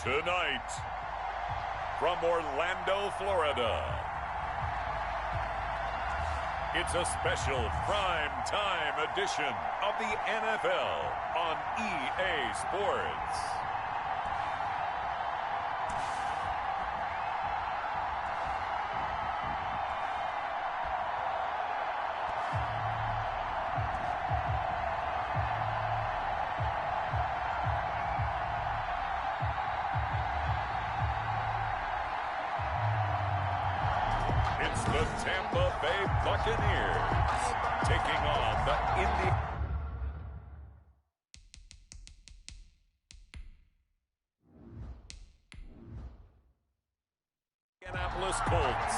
Tonight, from Orlando, Florida, it's a special prime-time edition of the NFL on EA Sports. It's the Tampa Bay Buccaneers taking on the Indianapolis Colts.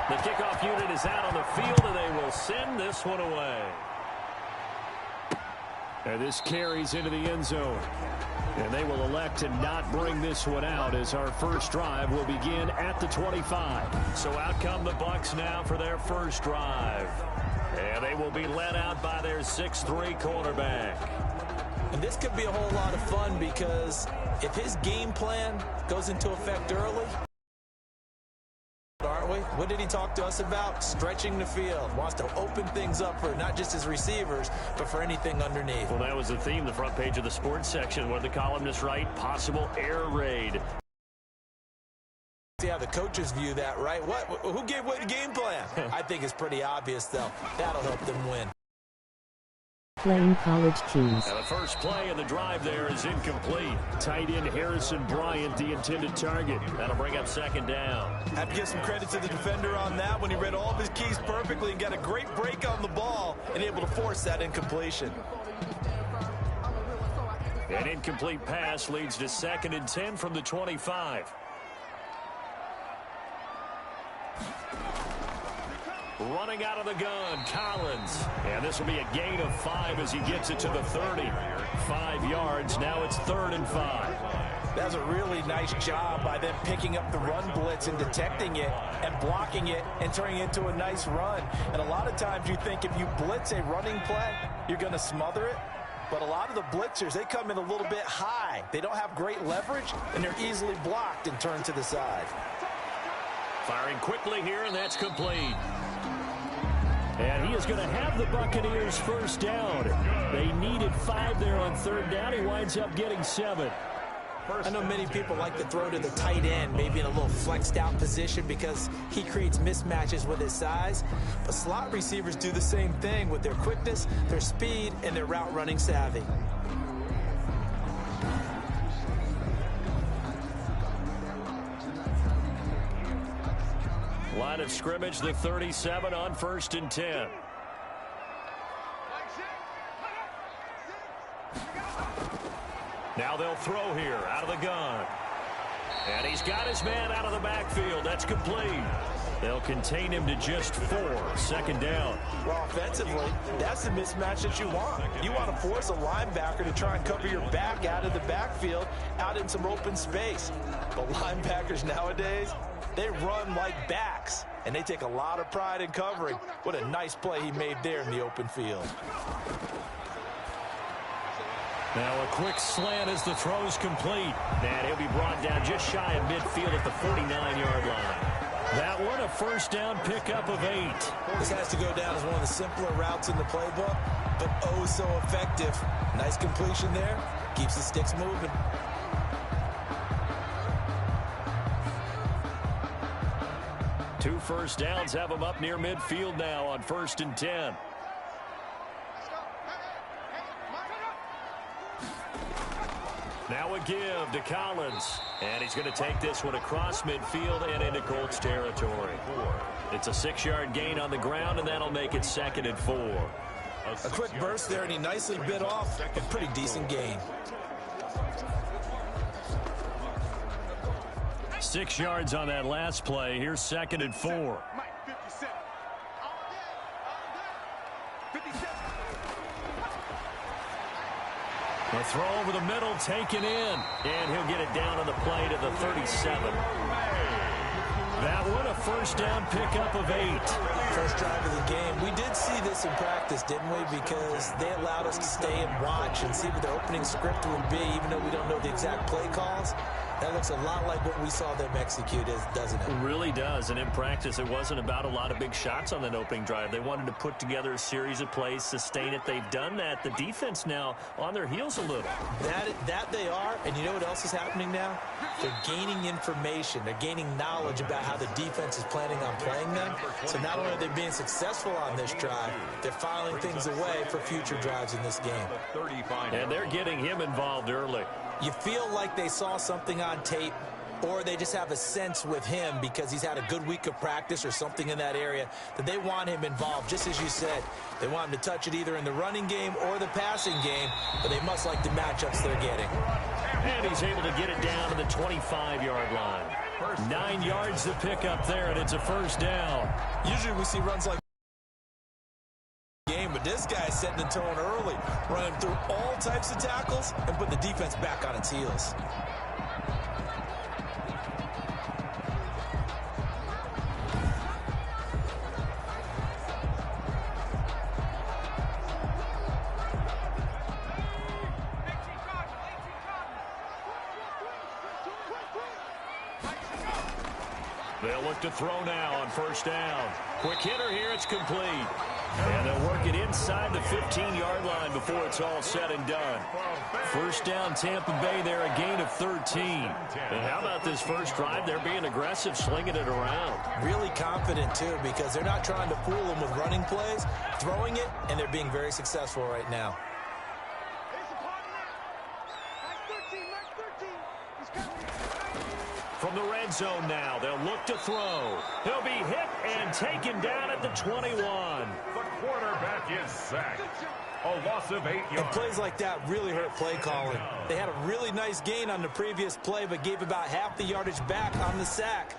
The kickoff unit is out on the field, and they will send this one away. And this carries into the end zone. And they will elect to not bring this one out as our first drive will begin at the 25. So out come the Bucs now for their first drive. And they will be led out by their 6'3" quarterback. And this could be a whole lot of fun because if his game plan goes into effect early, aren't we? What did he talk to us about? Stretching the field. Wants to open things up for not just his receivers, but for anything underneath. Well, that was the theme, the front page of the sports section, where the columnists write, possible air raid. See how the coaches view that, right? Who gave away the game plan? I think it's pretty obvious, though. That'll help them win. Playing college teams. Now the first play of the drive there is incomplete. Tight end Harrison Bryant, the intended target. That'll bring up second down. Have to give some credit to the defender on that when he read all of his keys perfectly and got a great break on the ball and able to force that incompletion. An incomplete pass leads to 2nd and 10 from the 25. Running out of the gun, Collins. And this will be a gain of 5 as he gets it to the 30. 5 yards. Now it's 3rd and 5. That's a really nice job by them picking up the run blitz and detecting it and blocking it and turning it into a nice run. And a lot of times you think if you blitz a running play, you're going to smother it. But a lot of the blitzers, they come in a little bit high. They don't have great leverage, and they're easily blocked and turned to the side. Firing quickly here, and that's complete. And he is going to have the Buccaneers first down. They needed 5 there on 3rd down. He winds up getting 7. I know many people like to throw to the tight end, maybe in a little flexed out position because he creates mismatches with his size. But slot receivers do the same thing with their quickness, their speed, and their route running savvy. Line of scrimmage, the 37 on 1st and 10. Now they'll throw here out of the gun. And he's got his man out of the backfield. That's complete. They'll contain him to just 4. 2nd down. Well, offensively, that's the mismatch that you want. You want to force a linebacker to try and cover your back out of the backfield, out in some open space. But linebackers nowadays, they run like backs, and they take a lot of pride in covering. What a nice play he made there in the open field. Now a quick slant as the throw's complete. And he'll be brought down just shy of midfield at the 49-yard line. That one, a first down pickup of 8. This has to go down as one of the simpler routes in the playbook, but oh so effective. Nice completion there. Keeps the sticks moving. Two first downs have him up near midfield now on 1st and 10. Now a give to Collins. And he's going to take this one across midfield and into Colts territory. It's a 6-yard gain on the ground, and that'll make it 2nd and 4. A quick burst there, and he nicely bit off a pretty decent gain. 6 yards on that last play. Here's 2nd and 4. A throw over the middle, taken in. And he'll get it down on the play to the 37. That one, a first down pickup of 8. First drive of the game. We did see this in practice, didn't we? Because they allowed us to stay and watch and see what the opening script would be, even though we don't know the exact play calls. That looks a lot like what we saw them execute, doesn't it? It really does, and in practice, it wasn't about a lot of big shots on that opening drive. They wanted to put together a series of plays, sustain it. They've done that. The defense now on their heels a little. That they are, and you know what else is happening now? They're gaining information. They're gaining knowledge about how the defense is planning on playing them. So not only are they being successful on this drive, they're filing things away for future drives in this game. And they're getting him involved early. You feel like they saw something on tape, or they just have a sense with him because he's had a good week of practice or something in that area that they want him involved. Just as you said, they want him to touch it either in the running game or the passing game, but they must like the matchups they're getting. And he's able to get it down to the 25-yard line. 9 yards to pick up there, and it's a first down. Usually we see runs like game, but this guy is setting the tone early, running through all types of tackles and put the defense back on its heels. They'll look to throw now on first down. Quick hitter here, it's complete. And they'll work it inside the 15-yard line before it's all said and done. First down, Tampa Bay there, a gain of 13. And how about this first drive? They're being aggressive, slinging it around. Really confident, too, because they're not trying to fool them with running plays, throwing it, and they're being very successful right now. From the red zone now, they'll look to throw. He'll be hit and taken down at the 21. The quarterback is sacked. A loss of 8 yards. And plays like that really hurt play calling. They had a really nice gain on the previous play, but gave about half the yardage back on the sack.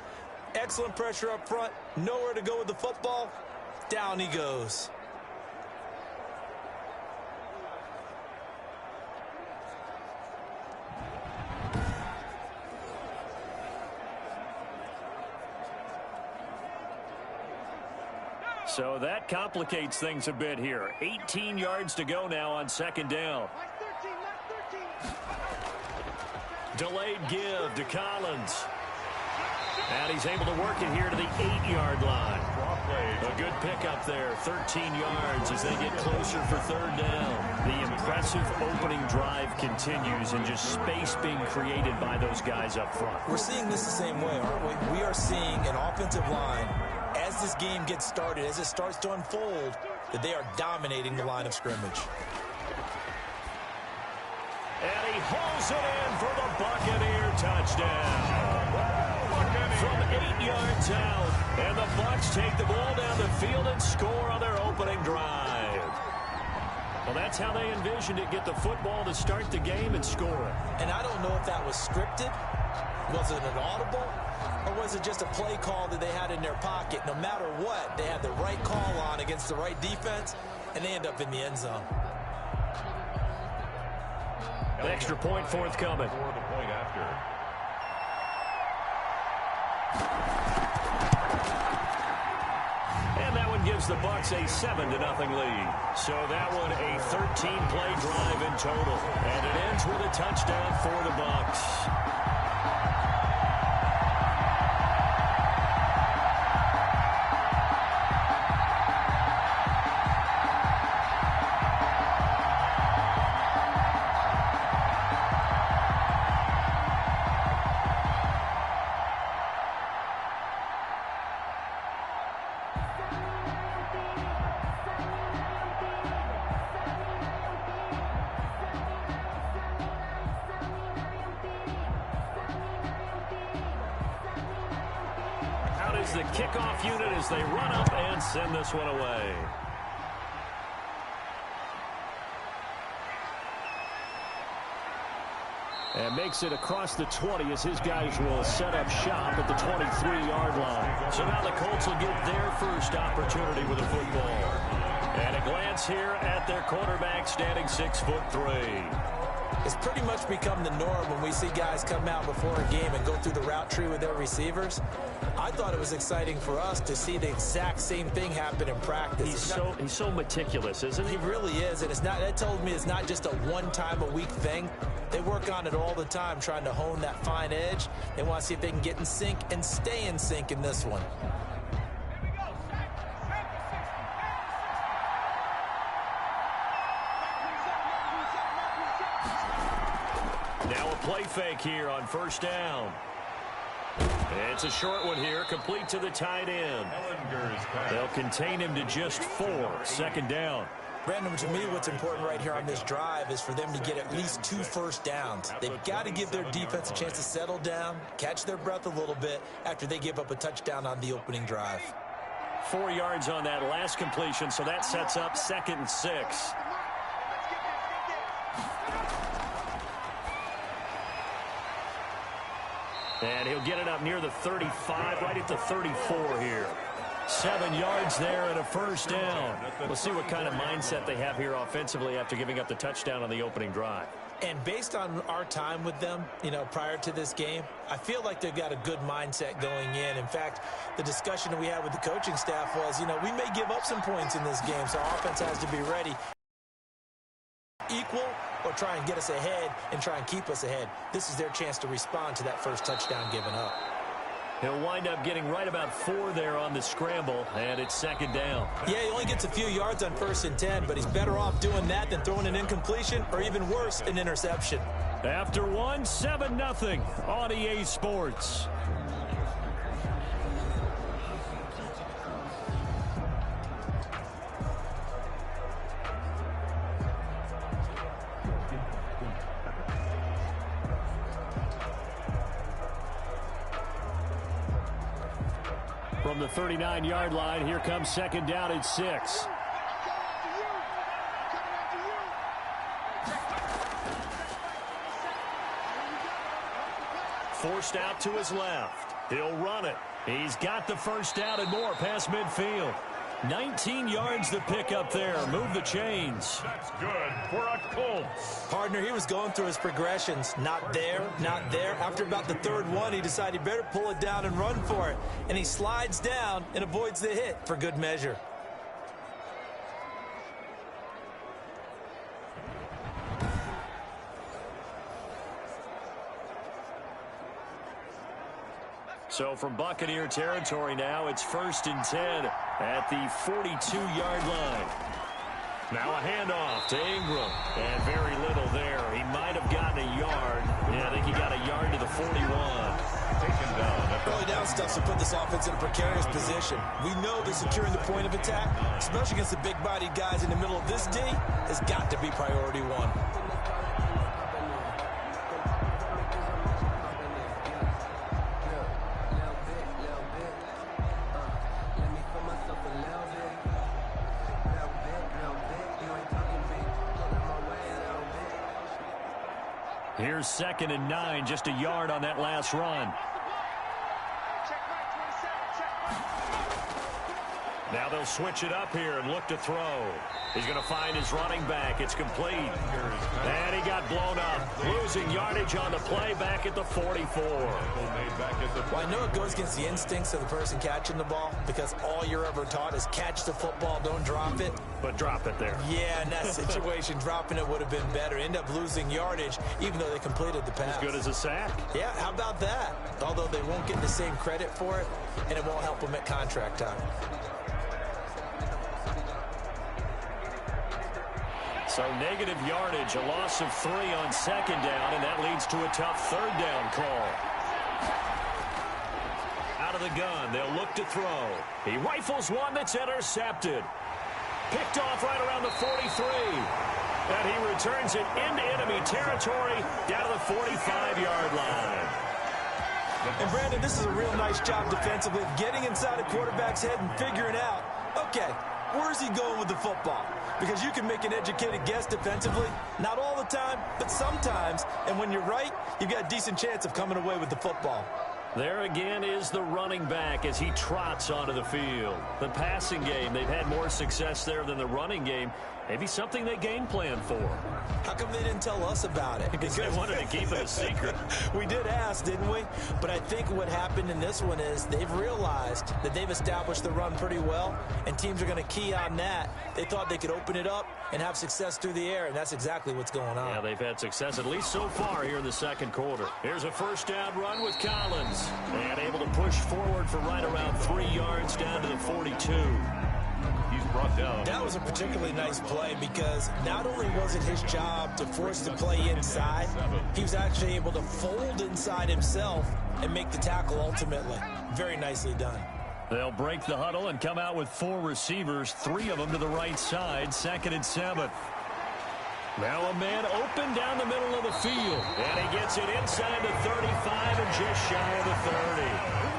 Excellent pressure up front. Nowhere to go with the football. Down he goes. So that complicates things a bit here. 18 yards to go now on second down. Delayed give to Collins. And he's able to work it here to the 8-yard line. A good pickup there, 13 yards as they get closer for third down. The impressive opening drive continues and just space being created by those guys up front. We're seeing this the same way, aren't we? We are seeing an offensive line, as this game gets started, as it starts to unfold, that they are dominating the line of scrimmage. And he hauls it in for the Buccaneer touchdown. From 8 yards out, and the Bucs take the ball down the field and score on their opening drive. Well, that's how they envisioned it, get the football to start the game and score it. And I don't know if that was scripted, was it an audible, or was it just a play call that they had in their pocket? No matter what, they had the right call on against the right defense, and they end up in the end zone. An extra point forthcoming. For the point after. And that one gives the Bucs a 7-0 lead. So that one a 13-play drive in total. And it ends with a touchdown for the Bucs. The kickoff unit as they run up and send this one away. And makes it across the 20 as his guys will set up shop at the 23-yard line. So now the Colts will get their first opportunity with the football. And a glance here at their quarterback standing 6'3". It's pretty much become the norm when we see guys come out before a game and go through the route tree with their receivers. I thought it was exciting for us to see the exact same thing happen in practice. He's so meticulous, isn't he? He really is, and that told me it's not just a one-time-a-week thing. They work on it all the time, trying to hone that fine edge. They want to see if they can get in sync and stay in sync in this one. Now a play fake here on first down. It's a short one here, complete to the tight end. They'll contain him to just 4, second down. Brandon, to me, what's important right here on this drive is for them to get at least 2 first downs. They've got to give their defense a chance to settle down, catch their breath a little bit after they give up a touchdown on the opening drive. 4 yards on that last completion, so that sets up 2nd and 6. And he'll get it up near the 35, right at the 34 here. 7 yards there and a first down. We'll see what kind of mindset they have here offensively after giving up the touchdown on the opening drive. And based on our time with them, prior to this game, I feel like they've got a good mindset going in. In fact, the discussion that we had with the coaching staff was, we may give up some points in this game, so our offense has to be ready. Equal or try and get us ahead and try and keep us ahead. This is their chance to respond to that first touchdown given up. He'll wind up getting right about 4 there on the scramble, and it's 2nd down. Yeah, he only gets a few yards on 1st and 10, but he's better off doing that than throwing an incompletion or even worse, an interception. After 1, 7-0 on EA Sports. From the 39-yard line, here comes 2nd down and 6. Forced out to his left. He'll run it. He's got the first down and more past midfield. 19 yards to pick up there. Move the chains. That's good for a Colts. Partner, he was going through his progressions. Not there, not there. After about the 3rd one, he decided he better pull it down and run for it. And he slides down and avoids the hit for good measure. So from Buccaneer territory now, it's 1st and 10 at the 42-yard line. Now a handoff to Ingram, and very little there. He might have gotten a yard. Yeah, I think he got a yard to the 41. Taken down. Early down stuff to put this offense in a precarious position. We know that securing the point of attack, especially against the big-bodied guys in the middle of this D, has got to be priority 1. Here's 2nd and 9, just a yard on that last run. Now they'll switch it up here and look to throw. He's going to find his running back. It's complete. And he got blown up. Losing yardage on the play back at the 44. Well, I know it goes against the instincts of the person catching the ball because all you're ever taught is catch the football, don't drop it. But drop it there. Yeah, in that situation, dropping it would have been better. End up losing yardage even though they completed the pass. As good as a sack. Yeah, how about that? Although they won't get the same credit for it, and it won't help them at contract time. So negative yardage, a loss of 3 on 2nd down, and that leads to a tough 3rd down call. Out of the gun, they'll look to throw. He rifles one that's intercepted. Picked off right around the 43. And he returns it into enemy territory down to the 45-yard line. And Brandon, this is a real nice job defensively of getting inside a quarterback's head and figuring out, okay, where's he going with the football? Because you can make an educated guess defensively. Not all the time, but sometimes. And when you're right, you've got a decent chance of coming away with the football. There again is the running back as he trots onto the field. The passing game, they've had more success there than the running game. Maybe something they game plan for. How come they didn't tell us about it? Because they wanted to keep it a secret. We did ask, didn't we? But I think what happened in this one is they've realized that they've established the run pretty well, and teams are going to key on that. They thought they could open it up and have success through the air, and that's exactly what's going on. Yeah, they've had success at least so far here in the second quarter. Here's a first down run with Collins. And able to push forward for right around 3 yards down to the 42. He's brought down. That was a particularly nice play because not only was it his job to force the play inside, he was actually able to fold inside himself and make the tackle ultimately. Very nicely done. They'll break the huddle and come out with 4 receivers, 3 of them to the right side, 2nd and 7. Now a man open down the middle of the field. And he gets it inside the 35 and just shy of the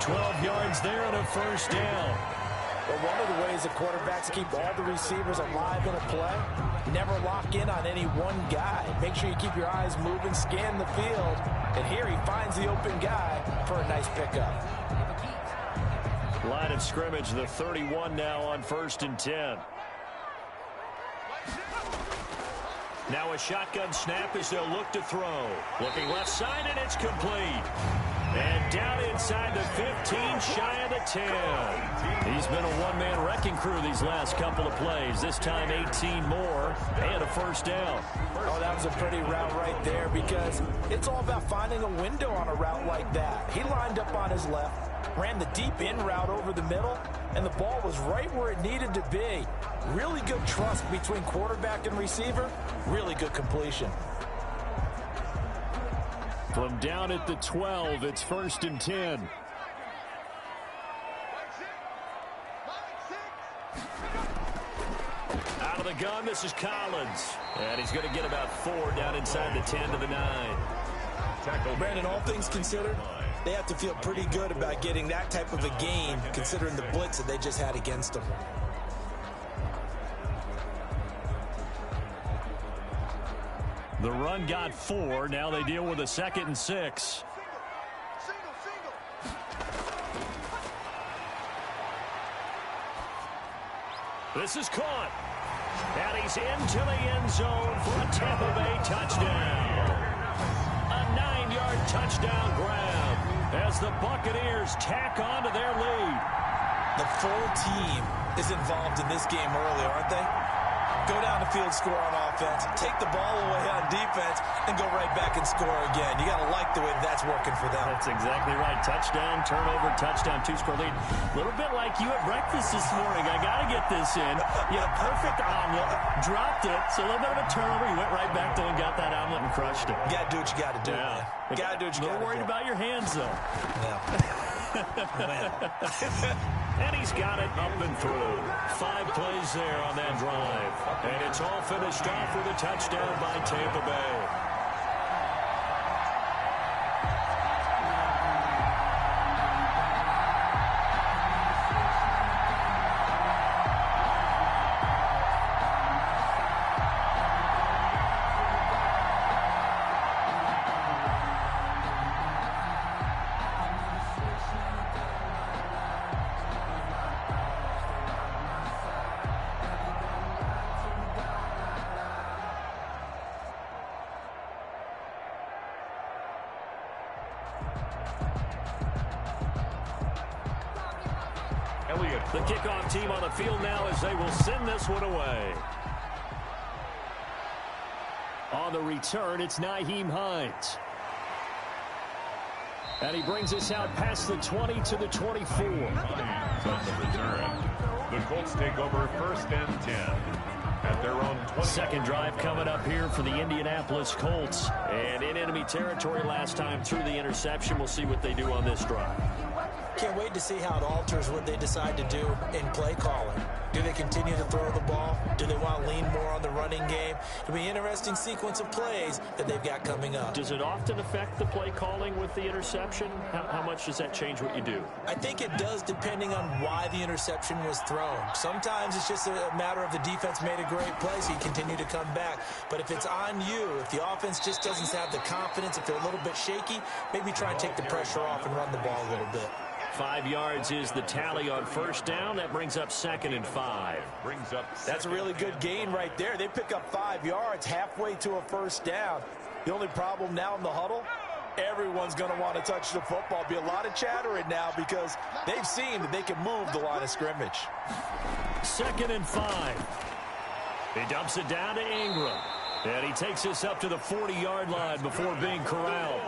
30. 12 yards there and a first down. But one of the ways the quarterbacks keep all the receivers alive in a play, never lock in on any one guy. Make sure you keep your eyes moving, scan the field. And here he finds the open guy for a nice pickup. Line of scrimmage, the 31 now on 1st and 10. Now a shotgun snap as they'll look to throw. Looking left side, and it's complete. And down inside the 15, shy of the 10. He's been a one-man wrecking crew these last couple of plays. This time 18 more and a first down. Oh, that was a pretty route right there because it's all about finding a window on a route like that. He lined up on his left, ran the deep in route over the middle, and the ball was right where it needed to be. Really good trust between quarterback and receiver. Really good completion. From down at the 12, it's 1st and 10. Out of the gun, this is Collins. And he's going to get about 4 down inside the 10 to the 9. Brandon, all things considered, they have to feel pretty good about getting that type of a gain considering the blitz that they just had against them. The run got 4. Now they deal with a 2nd and 6. This is caught. And he's into the end zone for a Tampa Bay touchdown. A 9-yard touchdown grab as the Buccaneers tack on to their lead. The full team is involved in this game early, aren't they? Go down the field, score on offense, take the ball away on defense, and go right back and score again. You got to like the way that's working for them. That's exactly right. Touchdown, turnover, touchdown, 2-score lead. A little bit like you at breakfast this morning. I got to get this in. You had a perfect omelet, dropped it, so a little bit of a turnover. You went right back to and got that omelet and crushed it. You got to do what you got to do, man. You got to do what you got to do. A little worried about your hands, though. And he's got it up and through. 5 plays there on that drive. And it's all finished off with a touchdown by Tampa Bay. The kickoff team on the field now as they will send this one away. On the return, it's Nyheim Hines. And he brings us out past the 20 to the 24. On the return, the Colts take over 1st and 10 at their own 20. Second drive coming up here for the Indianapolis Colts. And in enemy territory last time through the interception. We'll see what they do on this drive. Can't wait to see how it alters what they decide to do in play calling. Do they continue to throw the ball? Do they want to lean more on the running game? It'll be an interesting sequence of plays that they've got coming up. Does it often affect the play calling with the interception? How much does that change what you do? I think it does, depending on why the interception was thrown. Sometimes it's just a matter of the defense made a great play, so you continue to come back. But if it's on you, if the offense just doesn't have the confidence, if they're a little bit shaky, maybe try and take the pressure off and run the ball a little bit. 5 yards is the tally on first down. That brings up 2nd and 5. That's a really good gain right there. They pick up 5 yards halfway to a first down. The only problem now in the huddle, everyone's going to want to touch the football. Be a lot of chattering now because they've seen that they can move the line of scrimmage. 2nd and 5. He dumps it down to Ingram. And he takes us up to the 40-yard line before being corralled.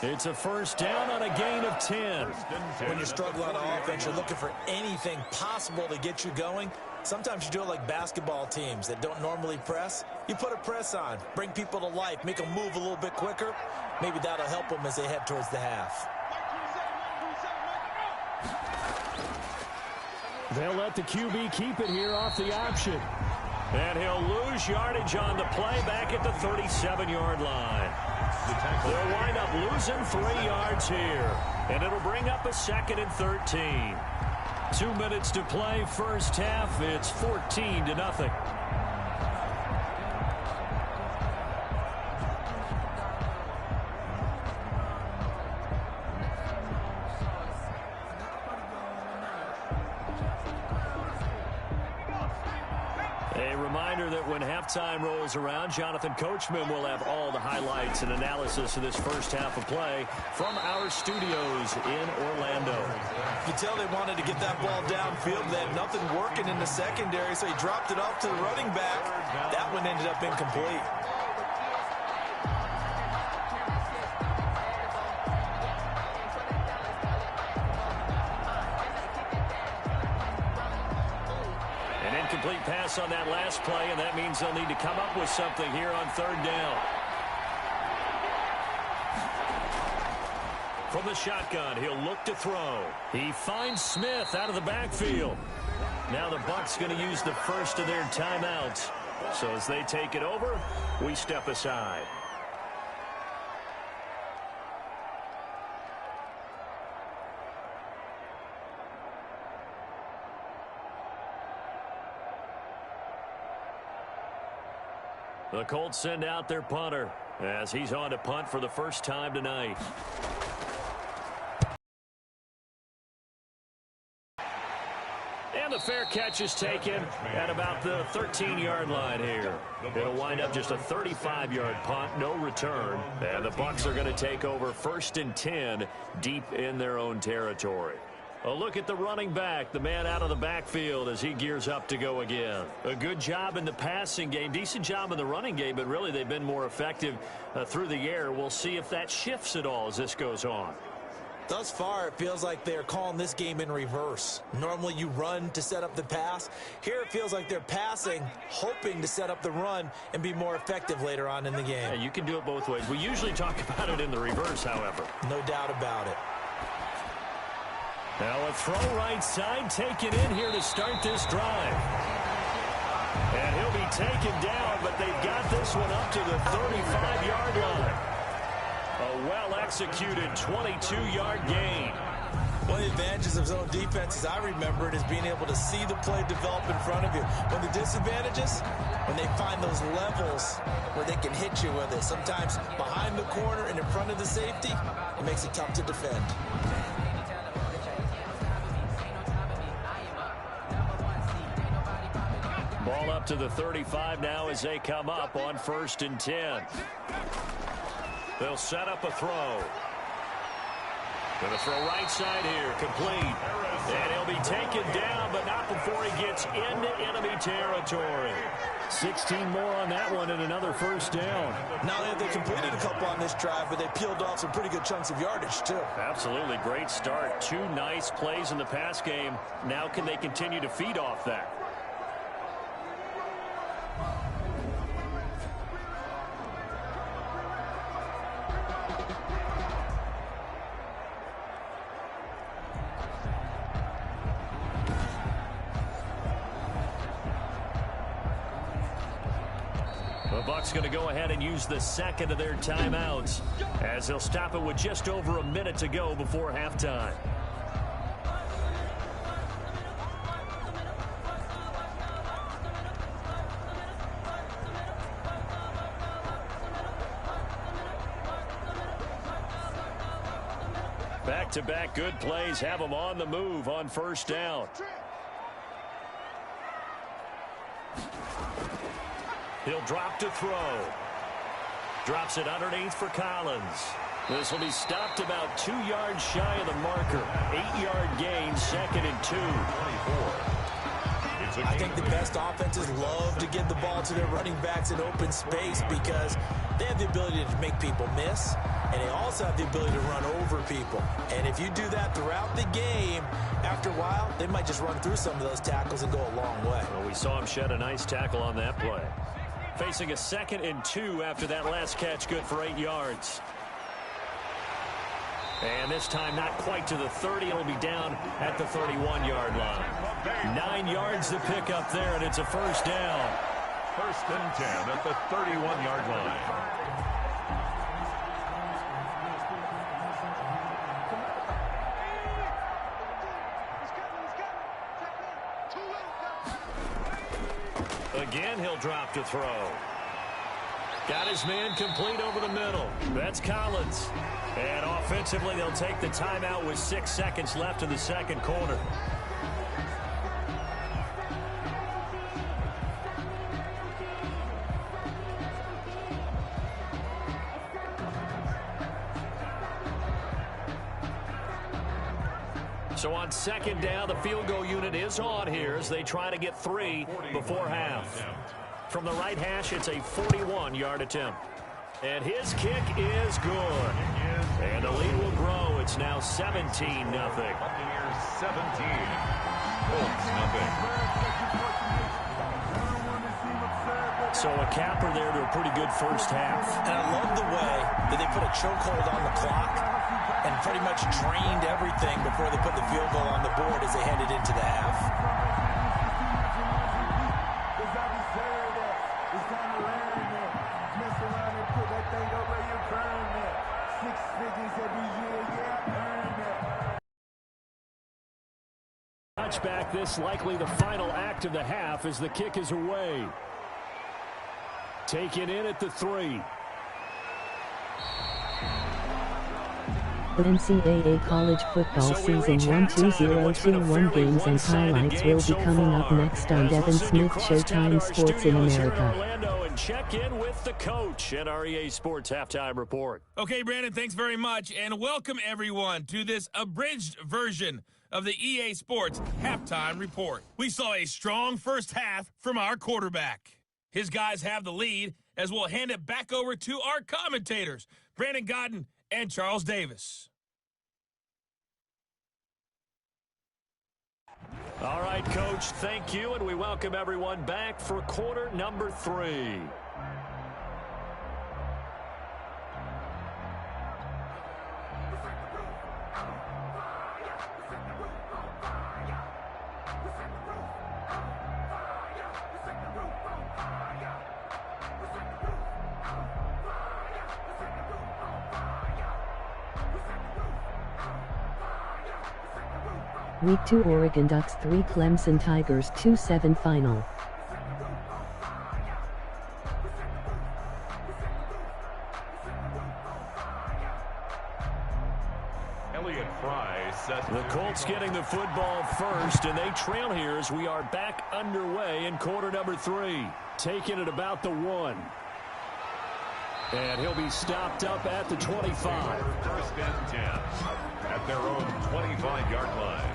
It's a first down on a gain of 10. When you're struggling on offense, you're looking for anything possible to get you going. Sometimes you do it like basketball teams that don't normally press. You put a press on, bring people to life, make them move a little bit quicker. Maybe that'll help them as they head towards the half. They'll let the QB keep it here off the option. And he'll lose yardage on the play back at the 37-yard line. They'll wind up losing 3 yards here. And it'll bring up a 2nd and 13. 2 minutes to play first half. It's 14-0. A reminder that when halftime rolls around, Jonathan Coachman will have all the highlights and analysis of this first half of play from our studios in Orlando. You can tell they wanted to get that ball downfield. They had nothing working in the secondary, so he dropped it off to the running back. That one ended up incomplete. Complete pass on that last play, and that means they'll need to come up with something here on 3rd down. From the shotgun, he'll look to throw. He finds Smith out of the backfield. Now the Bucs going to use the first of their timeouts. So as they take it over, we step aside. The Colts send out their punter as he's on to punt for the first time tonight. And the fair catch is taken at about the 13-yard line here. It'll wind up just a 35-yard punt, no return. And the Bucs are going to take over 1st and 10 deep in their own territory. A look at the running back, the man out of the backfield as he gears up to go again. A good job in the passing game, decent job in the running game, but really they've been more effective through the air. We'll see if that shifts at all as this goes on. Thus far, it feels like they're calling this game in reverse. Normally you run to set up the pass. Here it feels like they're passing, hoping to set up the run and be more effective later on in the game. Yeah, you can do it both ways. We usually talk about it in the reverse, however. No doubt about it. Now a throw right side taken in here to start this drive. And he'll be taken down, but they've got this one up to the 35-yard line. A well-executed 22-yard gain. One of the advantages of zone defense, as I remember it, is being able to see the play develop in front of you. When the disadvantages, when they find those levels where they can hit you with it, sometimes behind the corner and in front of the safety, it makes it tough to defend. Ball up to the 35 now as they come up on 1st and 10. They'll set up a throw. Going to throw right side here, complete. And he'll be taken down, but not before he gets into enemy territory. 16 more on that one and another first down. Not only have they completed a couple on this drive, but they peeled off some pretty good chunks of yardage, too. Absolutely. Great start. 2 nice plays in the pass game. Now can they continue to feed off that? The Bucs going to go ahead and use the second of their timeouts as they'll stop it with just over a minute to go before halftime. Back-to-back good plays have them on the move on first down. He'll drop to throw. Drops it underneath for Collins. This will be stopped about 2 yards shy of the marker. 8-yard gain, 2nd and 2. 24. I think the best offenses love to give the ball to their running backs in open space because they have the ability to make people miss, and they also have the ability to run over people. And if you do that throughout the game, after a while, they might just run through some of those tackles and go a long way. Well, we saw him shed a nice tackle on that play. Facing a 2nd and 2 after that last catch, good for 8 yards. And this time not quite to the 30. It'll be down at the 31-yard line. 9 yards to pick up there, and it's a first down. 1st and 10 at the 31-yard line. Again, he'll drop to throw. Got his man complete over the middle. That's Collins. And offensively, they'll take the timeout with 6 seconds left in the second quarter. So on 2nd down, the field goal unit is on here as they try to get 3 before half. From the right hash, it's a 41-yard attempt. And his kick is good. And the lead will grow. It's now 17-0. Buccaneers 17. Colts nothing. So a capper there to a pretty good first half. And I love the way that they put a chokehold on the clock and pretty much drained everything before they put the field goal on the board as they headed into the half. Touchback, this likely the final act of the half as the kick is away. Taken in at the 3. The NCAA college football season 1-2-0-2-1 games and highlights will be coming up next on Devin Smith Showtime Sports in America. Orlando and check in with the coach at our EA Sports Halftime Report. Okay, Brandon, thanks very much, and welcome everyone to this abridged version of the EA Sports Halftime Report. We saw a strong first half from our quarterback. His guys have the lead as we'll hand it back over to our commentators, Brandon Godden and Charles Davis. All right, Coach, thank you, and we welcome everyone back for quarter number 3. Week 2 Oregon Ducks 3 Clemson Tigers 2-7 final. The Colts getting the football first, and they trail here as we are back underway in quarter number 3. Taking it about the 1. And he'll be stopped up at the 25. 1st and 10 at their own 25-yard line.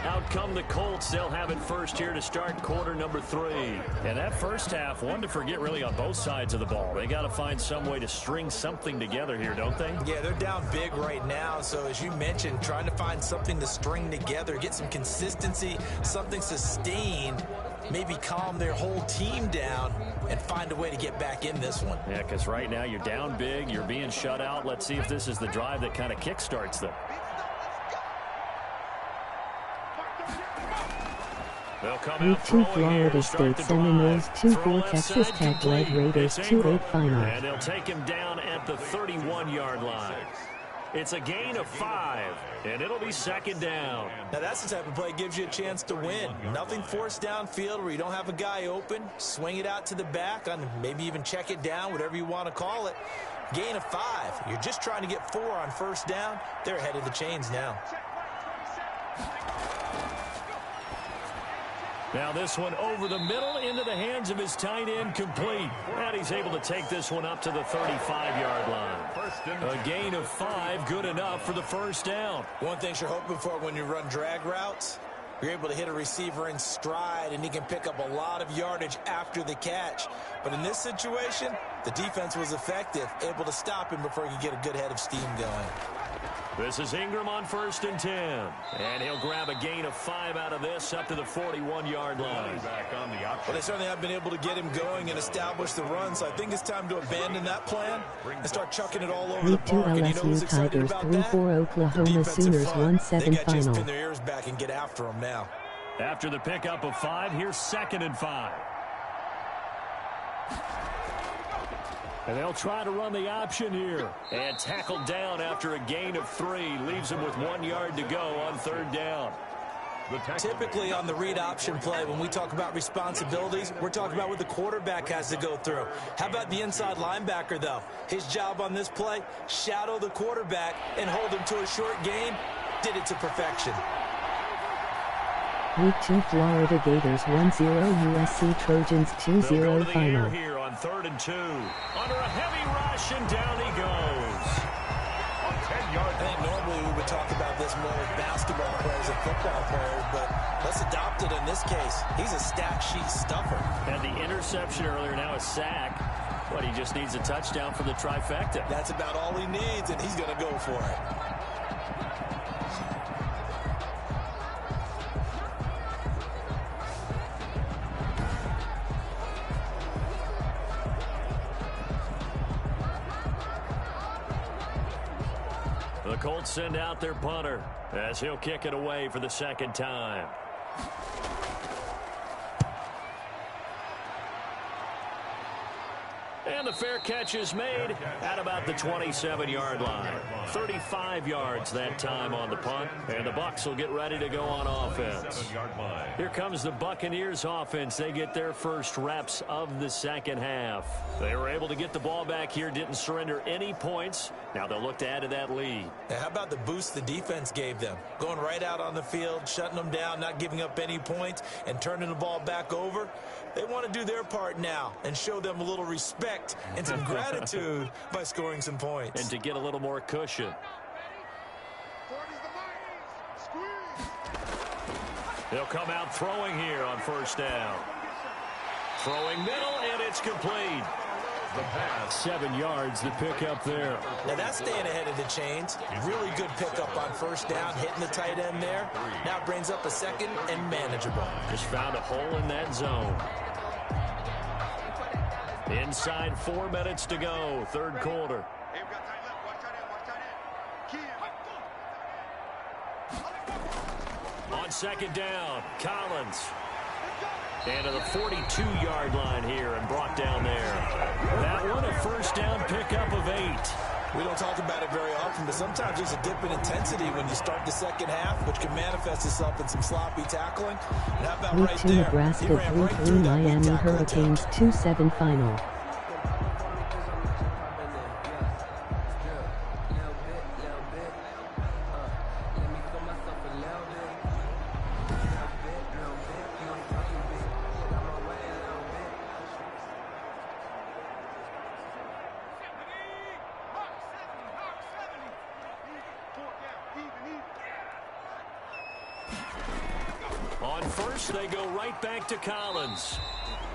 Out come the Colts. They'll have it first here to start quarter number 3. And that first half, one to forget really on both sides of the ball. They got to find some way to string something together here, don't they? Yeah, they're down big right now. So as you mentioned, trying to find something to string together, get some consistency, something sustained, maybe calm their whole team down and find a way to get back in this one. Yeah, because right now you're down big, you're being shut out. Let's see if this is the drive that kind of kickstarts them. Week 2 Florida State Seminoles 2-4 Texas Tech led Raiders 2-8 final. And they'll take him down at the 31-yard line. It's a gain of 5, and it'll be second down. Now that's the type of play that gives you a chance to win. Nothing forced downfield where you don't have a guy open. Swing it out to the back, and maybe even check it down, whatever you want to call it. Gain of 5. You're just trying to get 4 on first down. They're ahead of the chains now. Now this one over the middle into the hands of his tight end, complete. And he's able to take this one up to the 35-yard line. A gain of 5, good enough for the first down. One thing you're hoping for when you run drag routes, you're able to hit a receiver in stride, and he can pick up a lot of yardage after the catch. But in this situation, the defense was effective, able to stop him before he could get a good head of steam going. This is Ingram on 1st and 10. And he'll grab a gain of 5 out of this up to the 41-yard line. Well, they certainly have been able to get him going and establish the run, so I think it's time to abandon that plan and start chucking it all over the Week 2 park. And you know who's LSU excited Tigers about 3-4 Oklahoma Sooners 1-7 They got to final. spin their ears back and get after them now. After the pickup of 5, here's 2nd and 5. And they'll try to run the option here. And tackled down after a gain of 3. Leaves him with 1 yard to go on 3rd down. Typically on the read option play, when we talk about responsibilities, we're talking about what the quarterback has to go through. How about the inside linebacker, though? His job on this play, shadow the quarterback and hold him to a short gain. Did it to perfection. Week 2 Florida Gators 1-0 USC Trojans 2-0 final. Here on 3rd and 2. Under a heavy rush, and down he goes. On 10 yards. I think normally we would talk about this more with basketball players and football players, but let's adopt it in this case. He's a stat sheet stuffer. Had the interception earlier, now a sack. But he just needs a touchdown for the trifecta. That's about all he needs, and he's going to go for it. The Colts send out their punter as he'll kick it away for the 2nd time. And the fair catch is made at about the 27-yard line. 35 yards that time on the punt. And the Bucs will get ready to go on offense. Here comes the Buccaneers offense. They get their first reps of the 2nd half. They were able to get the ball back here, didn't surrender any points. Now they'll look to add to that lead. Now, how about the boost the defense gave them? Going right out on the field, shutting them down, not giving up any points, and turning the ball back over. They want to do their part now and show them a little respect and some gratitude by scoring some points. And to get a little more cushion. They'll come out throwing here on 1st down. Throwing middle, and it's complete. The pass, 7 yards, the pickup there. Now that's staying ahead of the chains. Really good pickup on 1st down, hitting the tight end there. Now it brings up a 2nd and manageable. Just found a hole in that zone. Inside 4 minutes to go, 3rd quarter. On 2nd down, Collins. And to the 42-yard line here and brought down there. That one, a 1st down pickup of 8. We don't talk about it very often, but sometimes there's a dip in intensity when you start the 2nd half, which can manifest itself in some sloppy tackling. And how about Week right 2 there? Nebraska He ran right 3-3 through that Miami tackle Hurricanes attempt. 2-7 final. On 1st, they go right back to Collins.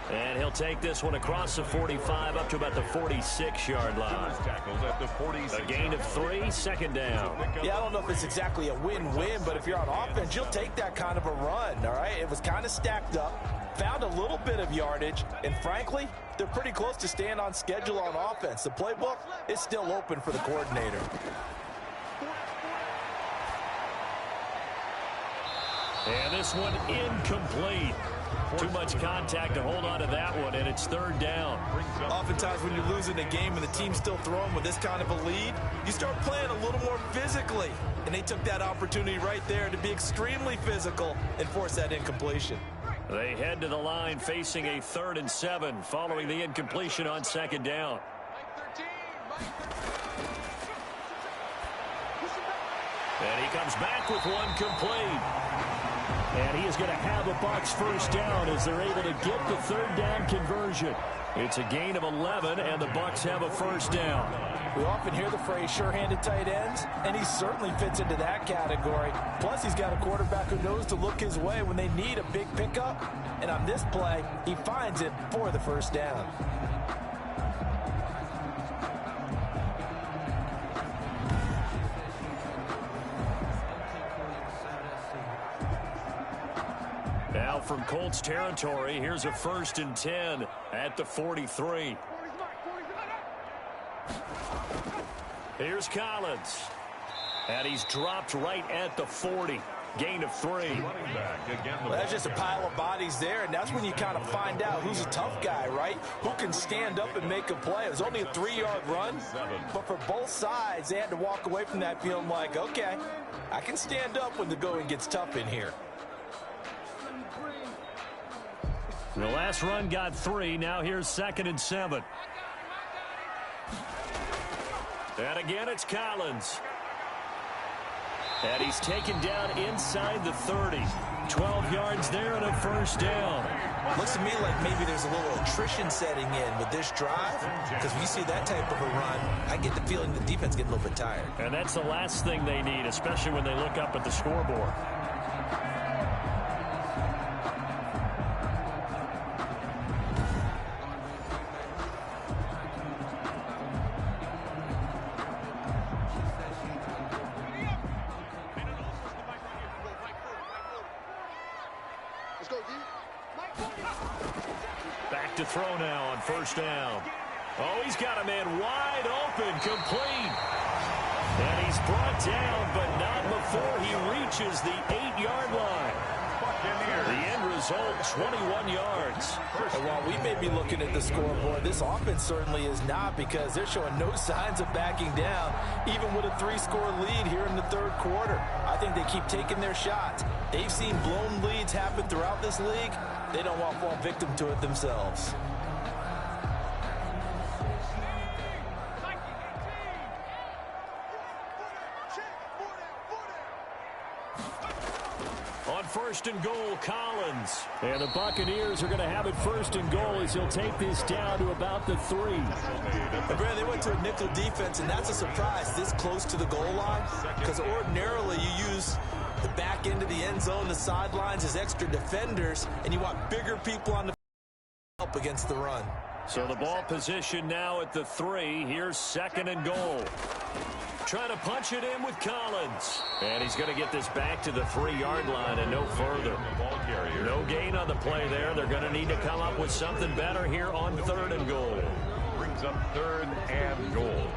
And he'll take this one across the 45 up to about the 46-yard line. A gain of 3, 2nd down. Yeah, I don't know if it's exactly a win-win, but if you're on offense, you'll take that kind of a run, all right? It was kind of stacked up, found a little bit of yardage, and frankly, they're pretty close to staying on schedule on offense. The playbook is still open for the coordinator. And this one incomplete. Too much contact to hold on to that one, and it's third down. Oftentimes when you're losing a game and the team's still throwing with this kind of a lead, you start playing a little more physically. And they took that opportunity right there to be extremely physical and force that incompletion. They head to the line facing a 3rd and 7 following the incompletion on 2nd down. And he comes back with one complete. And he is going to have a Bucs first down as they're able to get the 3rd down conversion. It's a gain of 11, and the Bucs have a first down. We often hear the phrase sure-handed tight ends, and he certainly fits into that category. Plus, he's got a quarterback who knows to look his way when they need a big pickup. And on this play, he finds it for the first down. Now from Colts territory, here's a 1st and 10 at the 43. Here's Collins. And he's dropped right at the 40. Gain of 3. Well, that's just a pile of bodies there, and that's when you kind of find out who's a tough guy, right? Who can stand up and make a play. It was only a 3-yard run, but for both sides, they had to walk away from that feeling like, okay, I can stand up when the going gets tough in here. The last run got 3. Now here's 2nd and 7. And again, it's Collins. And he's taken down inside the 30. 12 yards there and a first down. Looks to me like maybe there's a little attrition setting in with this drive, because when you see that type of a run, I get the feeling the defense getting a little bit tired. And that's the last thing they need, especially when they look up at the scoreboard. Back to throw now on first down. Oh, he's got a man wide open, complete. And he's brought down, but not before he reaches the 8-yard line. The end result, 21 yards. And while we may be looking at the scoreboard, this offense certainly is not, because they're showing no signs of backing down, even with a 3-score lead here in the 3rd quarter. I think they keep taking their shots. They've seen blown leads happen throughout this league. They don't want to fall victim to it themselves. On 1st and goal, Collins. And the Buccaneers are going to have it 1st and goal as he'll take this down to about the 3. But Brad, they went to a nickel defense, and that's a surprise this close to the goal line, because ordinarily you use the back end of the end zone, the sidelines as extra defenders, and you want bigger people on the help against the run. So the ball position now at the 3. Here's 2nd and goal. Trying to punch it in with Collins. And he's going to get this back to the 3-yard line and no further. No gain on the play there. They're going to need to come up with something better here on 3rd and goal. Brings up 3rd and goal.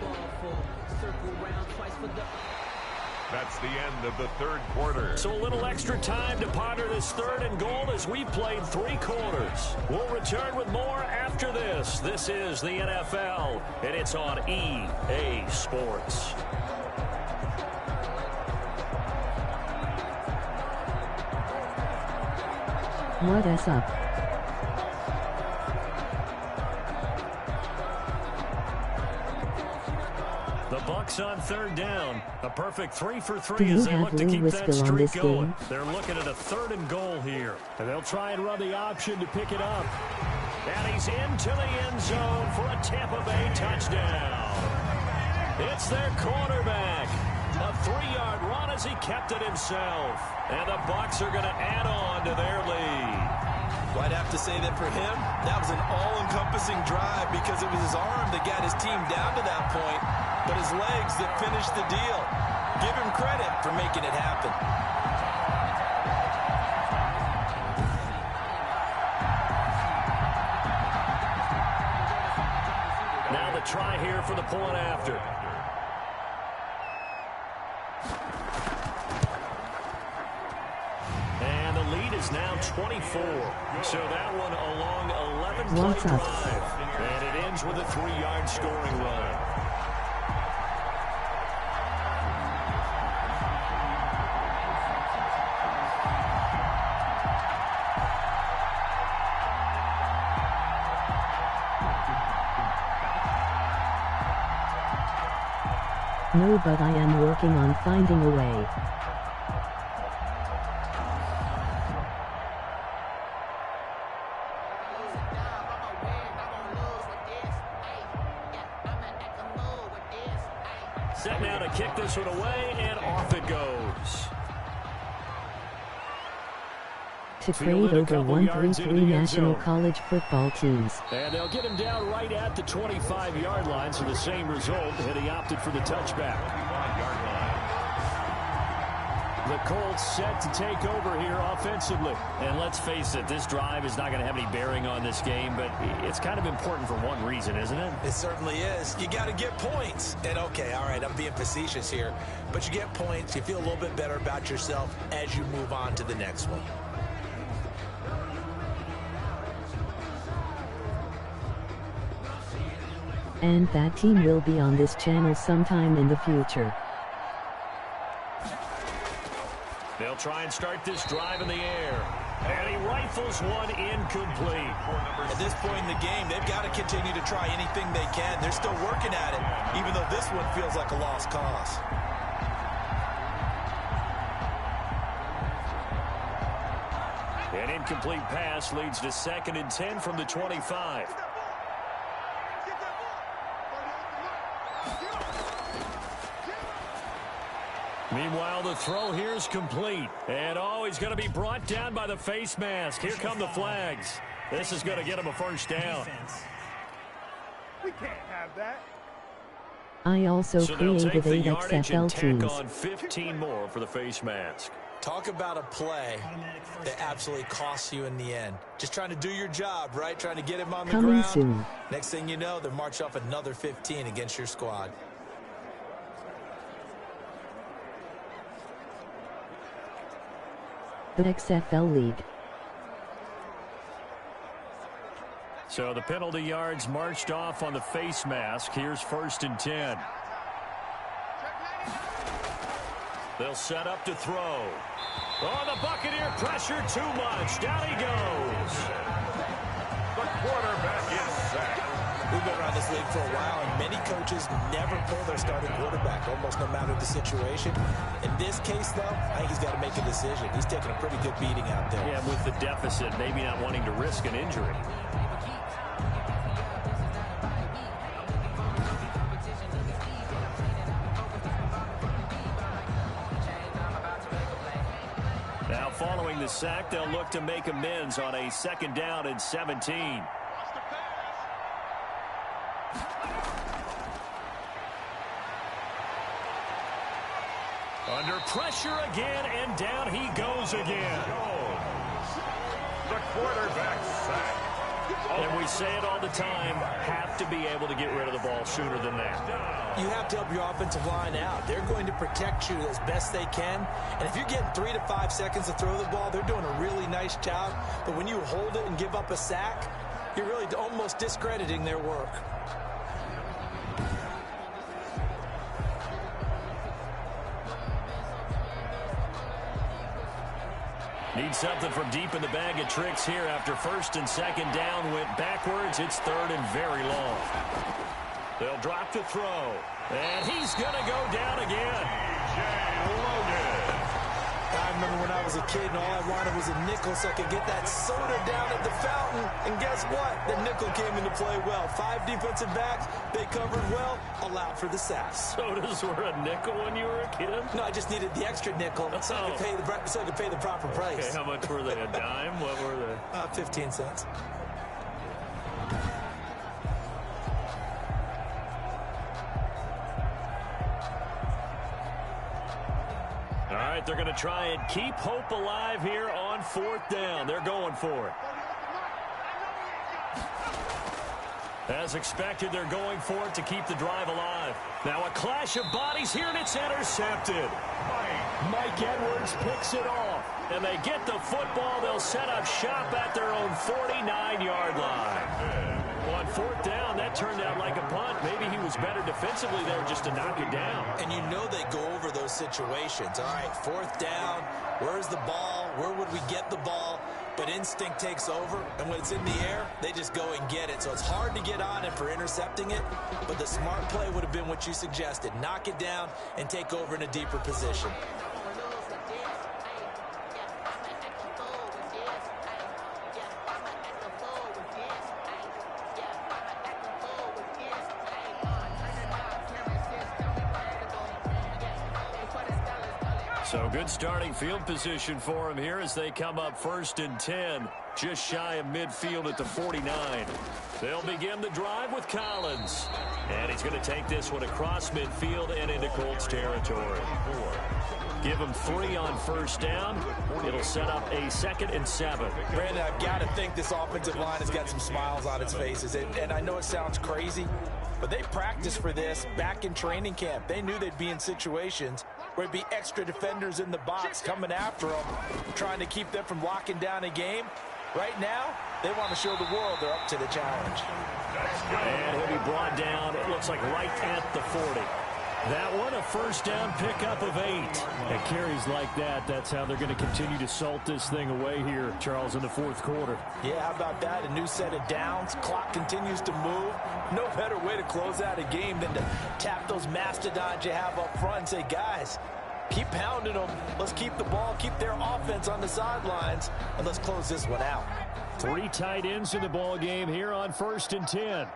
That's the end of the 3rd quarter. So a little extra time to ponder this 3rd and goal as we played 3 quarters. We'll return with more after this. This is the NFL, and it's on EA Sports. What is up? The Bucs on 3rd down. A perfect 3 for 3 Do you as they have look to Lou keep that Wisco on streak this going. game? They're looking at a 3rd and goal here. And they'll try and run the option to pick it up. And he's into the end zone for a Tampa Bay touchdown. It's their quarterback. A 3-yard run as he kept it himself. And the Bucs are going to add on to their lead. Well, I'd have to say that for him, that was an all-encompassing drive, because it was his arm that got his team down to that point, but his legs that finished the deal. Give him credit for making it happen. Now the try here for the point after. And 24. So that one a long 11-play What's up? drive. And it ends with a 3-yard scoring run. No, but I am working on finding a way. Set now to kick this one away, and off it goes. To trade over 133 National College Football teams. And they'll get him down right at the 25-yard line, so the same result, and he opted for the touchback. The Colts set to take over here offensively. And let's face it, this drive is not going to have any bearing on this game, but it's kind of important for one reason, isn't it? It certainly is. You got to get points. And okay, all right, I'm being facetious here, but you get points, you feel a little bit better about yourself as you move on to the next one. And that team will be on this channel sometime in the future. They'll try and start this drive in the air. And he rifles one incomplete. At this point in the game, they've got to continue to try anything they can. They're still working at it, even though this one feels like a lost cause. An incomplete pass leads to 2nd and 10 from the 25. Meanwhile, the throw here is complete. And, oh, he's going to be brought down by the face mask. Here come the flags. This is going to get him a first down. We can't have that. I also created 8 XFL teams. On 15 more for the face mask. Talk about a play that absolutely costs you in the end. Just trying to do your job, right? Trying to get him on the Coming ground. soon. Next thing you know, they're march off another 15 against your squad. The XFL League. So the penalty yards marched off on the face mask. Here's 1st and 10. They'll set up to throw. Oh, the Buccaneer pressure too much. Down he goes. The quarterback is sacked. We've been around this league for a while, and many coaches never pull their starting quarterback, almost no matter the situation. In this case, though, I think he's got to make a decision. He's taking a pretty good beating out there. Yeah, with the deficit, maybe not wanting to risk an injury. Now, following the sack, they'll look to make amends on a 2nd down and 17. Under pressure again, and down he goes again. The quarterback sacked. And we say it all the time, have to be able to get rid of the ball sooner than that. You have to help your offensive line out. They're going to protect you as best they can. And if you're getting 3 to 5 seconds to throw the ball, they're doing a really nice job. But when you hold it and give up a sack, you're really almost discrediting their work. Need something from deep in the bag of tricks here after 1st and 2nd down. Went backwards. It's 3rd and very long. They'll drop the throw. And he's going to go down again. I remember when I was a kid and all I wanted was a nickel so I could get that soda down at the fountain. And guess what? The nickel came into play well. 5 defensive backs. They covered well. Allowed for the sacks. Sodas were a nickel when you were a kid? No, I just needed the extra nickel so I could pay the proper price. Okay, how much were they? A dime? What were they? 15 cents. All right, they're going to try and keep hope alive here on 4th down. They're going for it. As expected, they're going for it to keep the drive alive. Now a clash of bodies here, and it's intercepted. Mike Edwards picks it off. And they get the football. They'll set up shop at their own 49-yard line. On fourth down, that turned out like a punt. Maybe he was better defensively there just to knock it down. And you know they go over those situations. All right, fourth down, where's the ball? Where would we get the ball? But instinct takes over, and when it's in the air, they just go and get it. So it's hard to get on it for intercepting it, but the smart play would have been what you suggested. Knock it down and take over in a deeper position. So good starting field position for him here as they come up 1st and 10, just shy of midfield at the 49. They'll begin the drive with Collins. And he's going to take this one across midfield and into Colts territory. Give him 3 on first down. It'll set up a 2nd and 7. Brandon, I've got to think this offensive line has got some smiles on its faces. And I know it sounds crazy, but they practiced for this back in training camp. They knew they'd be in situations where it'd be extra defenders in the box coming after them, trying to keep them from locking down a game. Right now, they want to show the world they're up to the challenge. And he'll be brought down, it looks like right at the 40. That one, a first down pickup of 8. At carries like that, that's how they're going to continue to salt this thing away here, Charles, in the 4th quarter. Yeah, how about that? A new set of downs. Clock continues to move. No better way to close out a game than to tap those mastodons you have up front and say, guys, keep pounding them. Let's keep the ball, keep their offense on the sidelines, and let's close this one out. 3 tight ends in the ball game here on 1st and 10.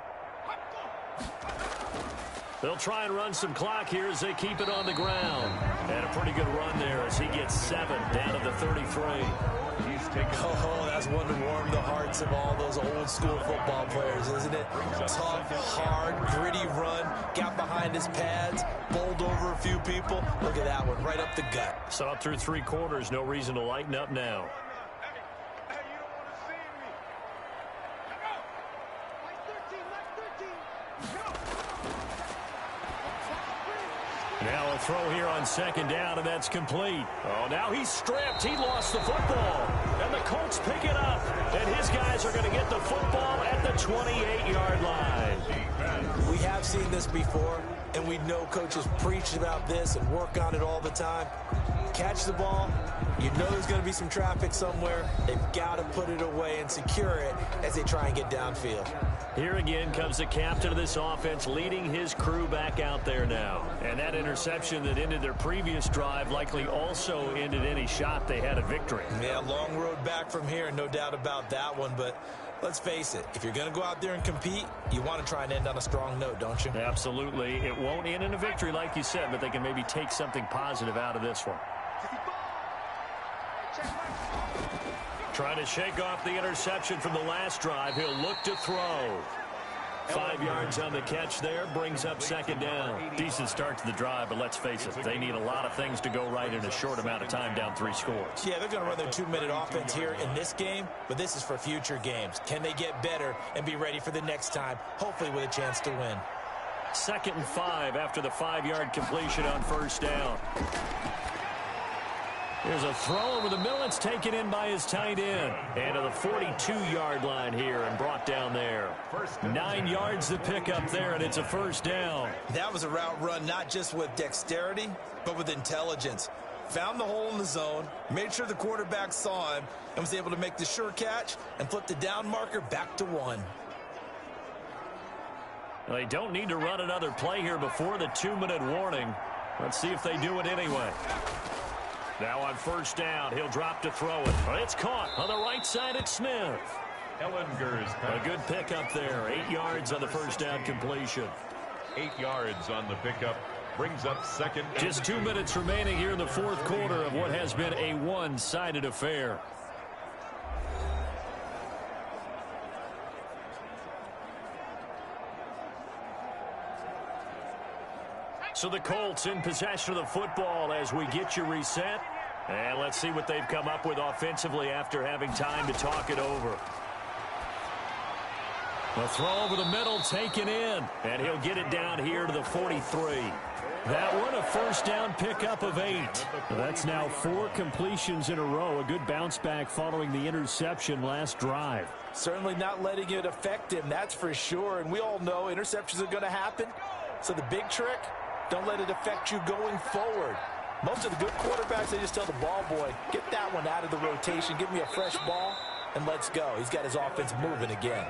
They'll try and run some clock here as they keep it on the ground. And a pretty good run there as he gets 7 down to the 33. Oh, that's one to warm the hearts of all those old school football players, isn't it? Tough, hard, gritty run, got behind his pads, bowled over a few people. Look at that one, right up the gut. Saw through 3 quarters, no reason to lighten up now. Now a throw here on 2nd down, and that's complete. Oh, now he's stripped. He lost the football. And the Colts pick it up. And his guys are going to get the football at the 28-yard line. We have seen this before, and we know coaches preach about this and work on it all the time. Catch the ball. You know there's going to be some traffic somewhere. They've got to put it away and secure it as they try and get downfield. Here again comes the captain of this offense leading his crew back out there now. And that interception that ended their previous drive likely also ended any shot they had at victory. Yeah, long road back from here, no doubt about that one. But let's face it, if you're going to go out there and compete, you want to try and end on a strong note, don't you? Absolutely. It won't end in a victory like you said, but they can maybe take something positive out of this one. Trying to shake off the interception from the last drive. He'll look to throw. 5 yards on the catch there, brings up 2nd down. Decent start to the drive, but let's face it, they need a lot of things to go right in a short amount of time down 3 scores. Yeah, they're going to run their 2-minute offense here in this game, but this is for future games. Can they get better and be ready for the next time, hopefully with a chance to win? 2nd and 5 after the 5-yard completion on 1st down. There's a throw over the middle. It's taken in by his tight end. And to the 42-yard line here and brought down there. 9 yards to pick up there, and it's a 1st down. That was a route run not just with dexterity, but with intelligence. Found the hole in the zone, made sure the quarterback saw him, and was able to make the sure catch and flip the down marker back to 1. Well, they don't need to run another play here before the 2-minute warning. Let's see if they do it anyway. Now on 1st down, he'll drop to throw it. But it's caught on the right side at Smith. A good pickup there. 8 yards on the 1st down completion. 8 yards on the pickup. Brings up 2nd. Just 2 minutes remaining here in the 4th quarter of what has been a one-sided affair. So the Colts in possession of the football as we get you reset. And let's see what they've come up with offensively after having time to talk it over. The throw over the middle taken in. And he'll get it down here to the 43. That one, a first down pickup of 8. That's now 4 completions in a row. A good bounce back following the interception last drive. Certainly not letting it affect him, that's for sure. And we all know interceptions are going to happen. So the big trick, don't let it affect you going forward. Most of the good quarterbacks, they just tell the ball boy, get that one out of the rotation, give me a fresh ball, and let's go. He's got his offense moving again.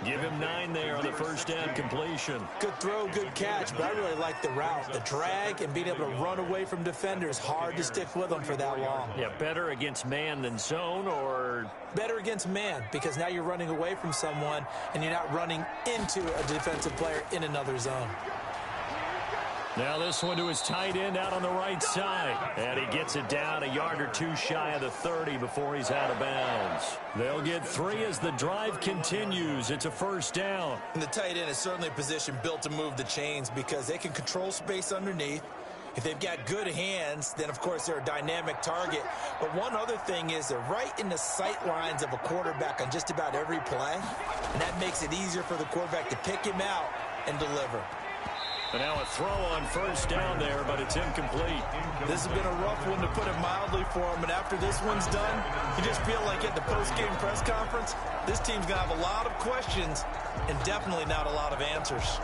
Give him 9 there on the first down completion. Good throw, good catch, but I really like the route. The drag and being able to run away from defenders, hard to stick with them for that long. Yeah, better against man than zone, or? Better against man, because now you're running away from someone and you're not running into a defensive player in another zone. Now this one to his tight end out on the right side. And he gets it down a yard or 2 shy of the 30 before he's out of bounds. They'll get 3 as the drive continues. It's a first down. And the tight end is certainly a position built to move the chains because they can control space underneath. If they've got good hands, then, of course, they're a dynamic target. But one other thing is they're right in the sight lines of a quarterback on just about every play. And that makes it easier for the quarterback to pick him out and deliver. And now a throw on first down there, but it's incomplete. This has been a rough one, to put it mildly, for him. And after this one's done, you just feel like at the post-game press conference, this team's going to have a lot of questions and definitely not a lot of answers.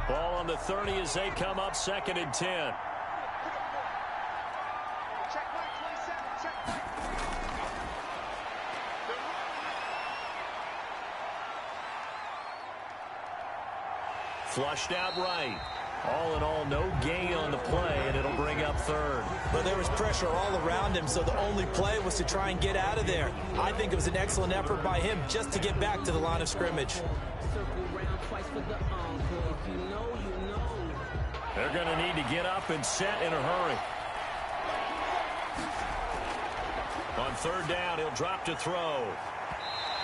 Ball on the 30 as they come up 2nd and 10. Flushed out right. All in all, no gain on the play, and it'll bring up 3rd. But there was pressure all around him, so the only play was to try and get out of there. I think it was an excellent effort by him just to get back to the line of scrimmage. They're going to need to get up and set in a hurry. On 3rd down, he'll drop to throw.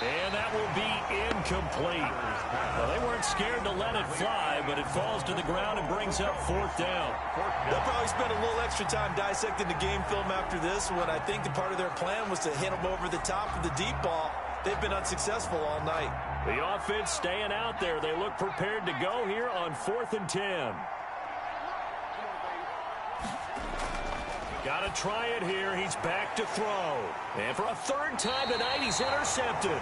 And that will be incomplete. Well, they weren't scared to let it fly, but it falls to the ground and brings up 4th down. They'll probably spend a little extra time dissecting the game film after this one. I think the part of their plan was to hit them over the top of the deep ball. They've been unsuccessful all night. The offense staying out there. They look prepared to go here on 4th and 10. Got to try it here. He's back to throw. And for a 3rd time tonight, he's intercepted.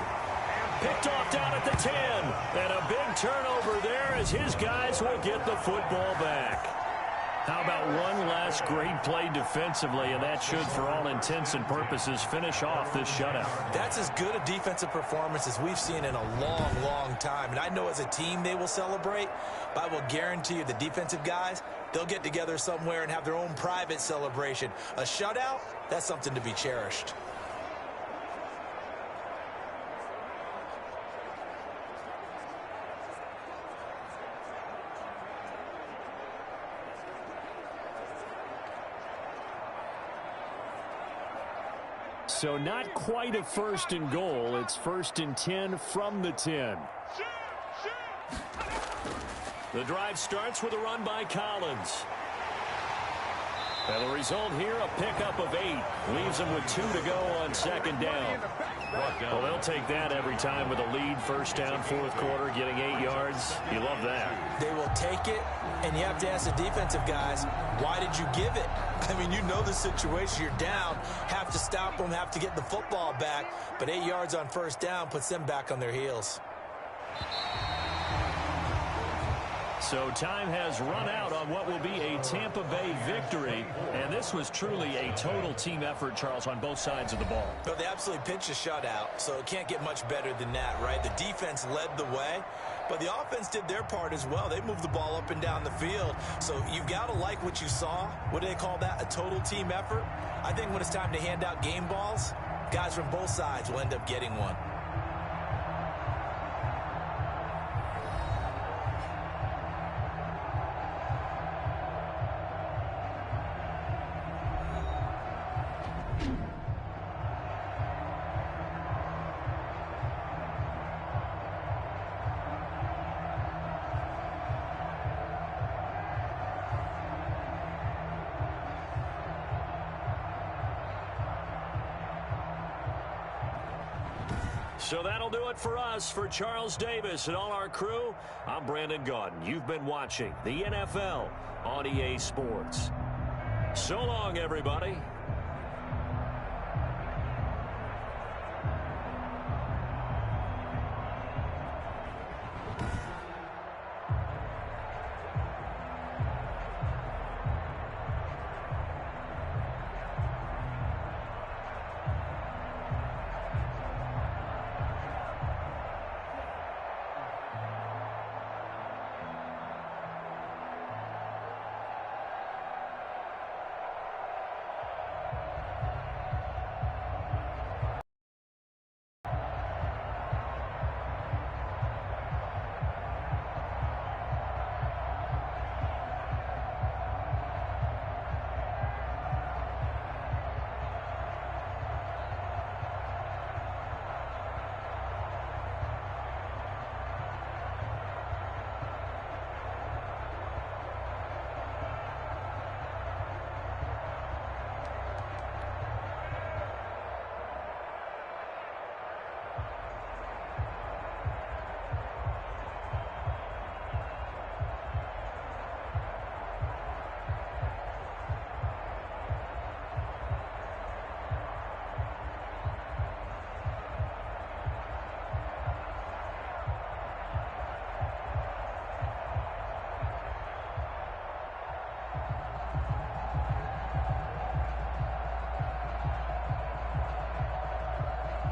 Picked off down at the 10. And a big turnover there as his guys will get the football back. How about one last great play defensively, and that should, for all intents and purposes, finish off this shutout. That's as good a defensive performance as we've seen in a long, long time. And I know as a team they will celebrate, but I will guarantee you the defensive guys, they'll get together somewhere and have their own private celebration. A shutout, that's something to be cherished. So not quite a 1st and goal. It's 1st and 10 from the 10. The drive starts with a run by Collins. And the result here, a pickup of 8. Leaves them with 2 to go on 2nd down. Well, they'll take that every time with a lead. 1st down, 4th quarter, getting 8 yards. You love that. They will take it, and you have to ask the defensive guys, why did you give it? I mean, you know the situation. You're down, have to stop them, have to get the football back. But 8 yards on 1st down puts them back on their heels. So time has run out on what will be a Tampa Bay victory. And this was truly a total team effort, Charles, on both sides of the ball. Well, they absolutely pitched a shutout, so it can't get much better than that, right? The defense led the way, but the offense did their part as well. They moved the ball up and down the field. So you've got to like what you saw. What do they call that? A total team effort? I think when it's time to hand out game balls, guys from both sides will end up getting one. So that'll do it for us. For Charles Davis and all our crew, I'm Brandon Gaudin. You've been watching the NFL on EA Sports. So long, everybody.